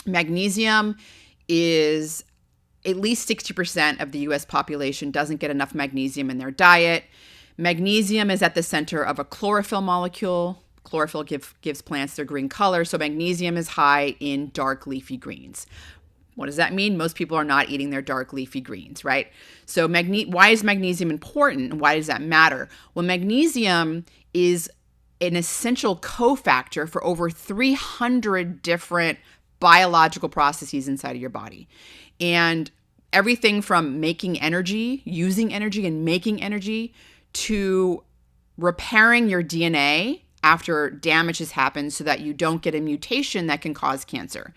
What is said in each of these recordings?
Magnesium is at least 60% of the US population doesn't get enough magnesium in their diet. Magnesium is at the center of a chlorophyll molecule. Chlorophyll gives plants their green color, so magnesium is high in dark leafy greens. What does that mean? Most people are not eating their dark leafy greens, right? So why is magnesium important and why does that matter? Well, magnesium is an essential cofactor for over 300 different biological processes inside of your body. And everything from making energy, using energy and making energy, to repairing your DNA after damage has happened so that you don't get a mutation that can cause cancer.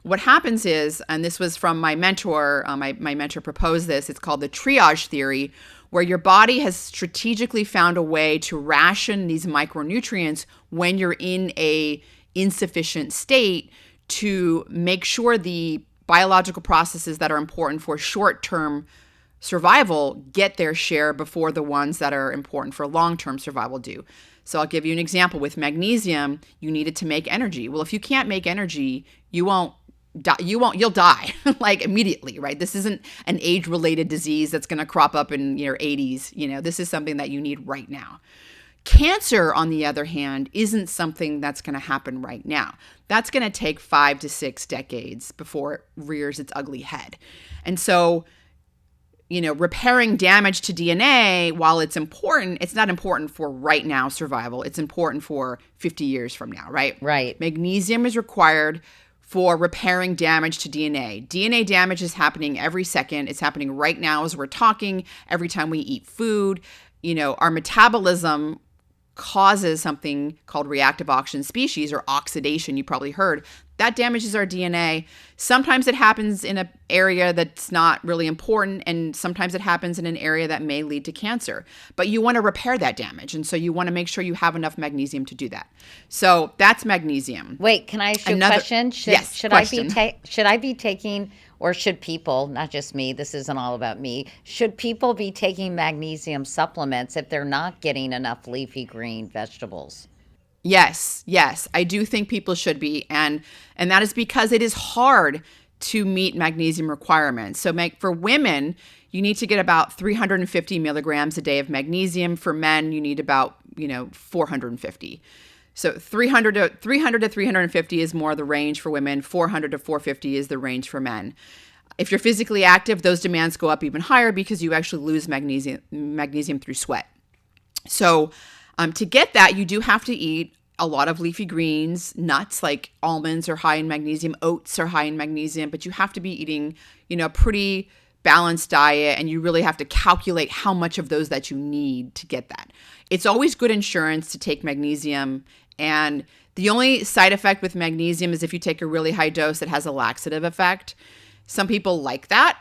What happens is, and this was from my mentor, my mentor proposed this, it's called the triage theory, where your body has strategically found a way to ration these micronutrients when you're in a insufficient state to make sure the biological processes that are important for short-term survival get their share before the ones that are important for long-term survival do. So I'll give you an example. With magnesium, you need it to make energy. Well, if you can't make energy, you'll die like immediately, right? This isn't an age-related disease that's going to crop up in your 80s. This is something that you need right now. Cancer, on the other hand, isn't something that's going to happen right now. That's going to take 5 to 6 decades before it rears its ugly head. And so, repairing damage to DNA, while it's important, it's not important for right now survival. It's important for 50 years from now, right? Right. Magnesium is required for repairing damage to DNA. DNA damage is happening every second. It's happening right now as we're talking, every time we eat food. Our metabolism causes something called reactive oxygen species, or oxidation, you probably heard. That damages our DNA. Sometimes it happens in an area that's not really important, and sometimes it happens in an area that may lead to cancer. But you want to repair that damage, and so you want to make sure you have enough magnesium to do that. So that's magnesium. Wait, can I ask you a question? Should I be taking, or should people, not just me, this isn't all about me, should people be taking magnesium supplements if they're not getting enough leafy green vegetables? Yes, I do think people should be. And that is because it is hard to meet magnesium requirements. So for women, you need to get about 350 milligrams a day of magnesium. For men, you need about, 450. So 300 to 350 is more the range for women. 400 to 450 is the range for men. If you're physically active, those demands go up even higher because you actually lose magnesium through sweat. So to get that, you do have to eat a lot of leafy greens. Nuts like almonds are high in magnesium. Oats are high in magnesium. But you have to be eating, a pretty balanced diet, and you really have to calculate how much of those that you need to get that. It's always good insurance to take magnesium. And the only side effect with magnesium is if you take a really high dose, it has a laxative effect. Some people like that,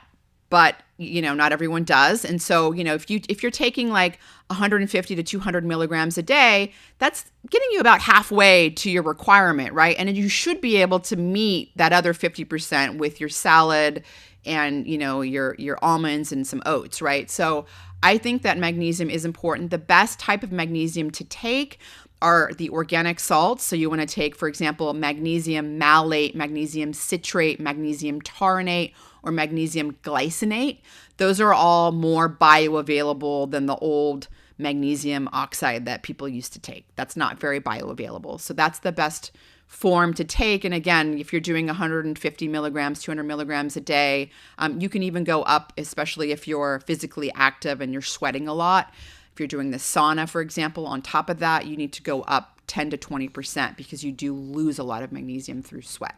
but not everyone does. And so, if you're taking like 150 to 200 milligrams a day, that's getting you about halfway to your requirement, right? And you should be able to meet that other 50% with your salad and, your almonds and some oats, right? So I think that magnesium is important. The best type of magnesium to take are the organic salts. So you want to take, for example, magnesium malate, magnesium citrate, magnesium taurate, or magnesium glycinate. Those are all more bioavailable than the old magnesium oxide that people used to take. That's not very bioavailable. So that's the best form to take. And again, if you're doing 150 milligrams, 200 milligrams a day, you can even go up, especially if you're physically active and you're sweating a lot. If you're doing the sauna, for example, on top of that, you need to go up 10 to 20% because you do lose a lot of magnesium through sweat.